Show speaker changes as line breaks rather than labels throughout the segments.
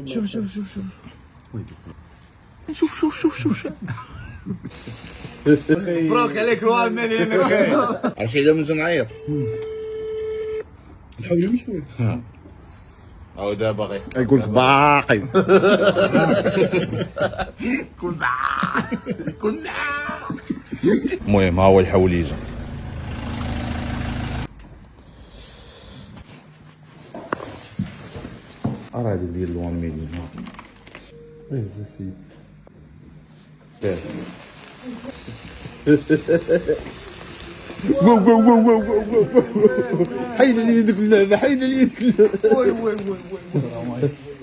شوف شوف شوف شوف شوف شوف شوف شوف
مبروك عليك روان مليون اخي.
عرفتي علاه من جنعير؟
نحاول شويه.
او دابا غير
يقول لك باقي.
كنا المهم ها هو الحوليجه. راه هذيك ديال 1 مليون
غير السيد.
حيد لي يدك اللعبه، حيد لي يدك اللعبه.
وي وي وي وي.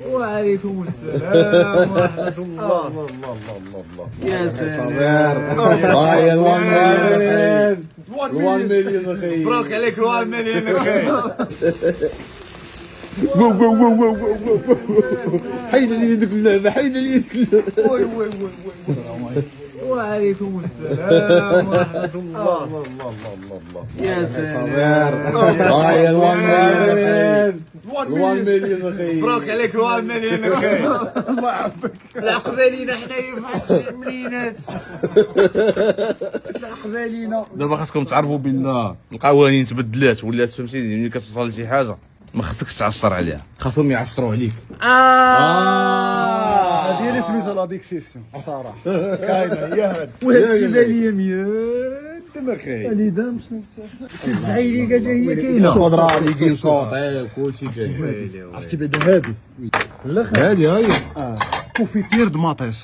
وعليكم السلام ورحمة الله.
الله الله الله الله.
يا سلام.
هاي 1 مليون اخي.
مبروك عليك روان مليون اخي.
حيد لي يدك اللعبه، حيد لي يدك اللعبه.
وي وي وي وي. وعليكم السلام ورحمة الله.
الله الله الله الله.
يا سلام.
هاي 1 مليون اخي.
مبروك عليك روان مليون اخي. الله يعافيك. العقبالينا حنايا في هاد المليونات. العقبالينا.
دابا خاصكم تعرفوا بان القوانين تبدلات ولات، فهمتيني، ملي كتوصل لشي حاجه ما خاصكش تعشر عليها، خاصهم يعشروا عليك.
هذه اللي سميتها لا ديكسيسيون الصراحه.
كاينه هي هاد. وهادشي بالي مية اخي.
اليدا شنو
الزعيريكه حتى هي كاينه.
الخضره اللي يجي نصوطي كلشي كاين.
عرفتي بعدا هادي
هادي هاي
كوفيتير د ماطيش.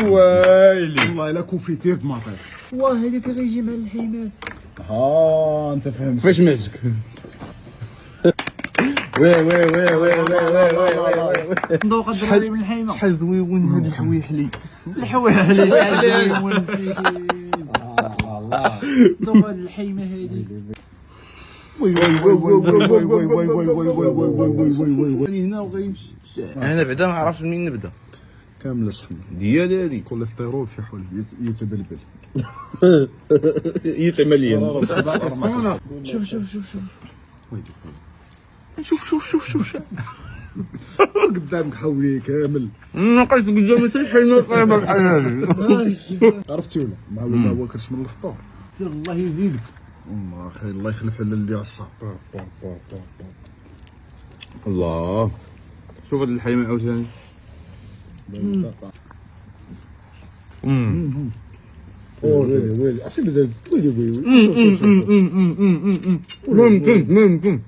ويلي.
والله الا كوفيتير د ماطيش.
واه هذاك غيجي مع الحيمات.
ها انت فهمت.
فاش مازك. وي وي وي وي وي وي.
ندوق الدراري من الحيمه.
شحال زويون هاد الحويحلي.
الحوايج شحال زوين مسكين. الله ندوق هاد الحيمه هادي.
وي وي وي وي وي وي وي وي وي وي وي وي وي وي وي.
هنا وغيمشي.
انا بعدا ما عرفتش منين نبدا.
كامله شحال
ديال هادي
كوليسترول في حل يتبلبل.
يتمليون.
شوف شوف شوف شوف.
شوف شوف شوف شوف شوف. قدامك حولي كامل.
نقيت قدامي حتى الحين طيبه بحال هادي.
عرفتي ولا ما واكلش من الفطور.
الله يزيدك.
اخي الله يخلف على اللي عصا.
الله شوف هاد الحيمه عاوتاني.
ويلي ويلي اش بدا ويلي ويلي
ممكن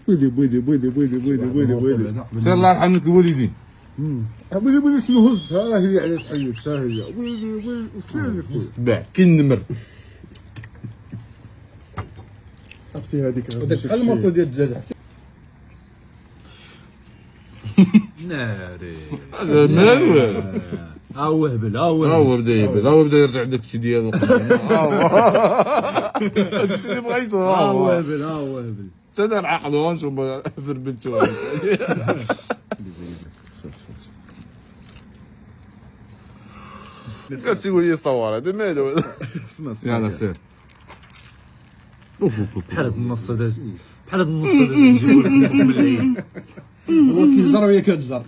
ويلي ويلي ويلي ويلي ويلي ويلي ويلي.
سير الله يرحم لك الوالدين.
ويلي ويلي شنو هز ها هي على الحيط ها هي ويلي ويلي وفين
تباع كنمر.
عرفتي هذيك
بحال المصل ديال الدجاج.
ناري.
ناري.
ها هو هبل ها هو
ها هو بدا يهبط، ها هو بدا يرجع داكشي ديالو. هادشي اللي بغيتو.
ها هو هبل ها هو هبل.
حتى انا نعقلو نشوف فربلتو. نسيت تقول لي صور هذا مالو. يلا سير.
بحال هاد النص هذا بحال هاد النص هذا تجيبو لك من العين.
هو كيجر وهي كتجر.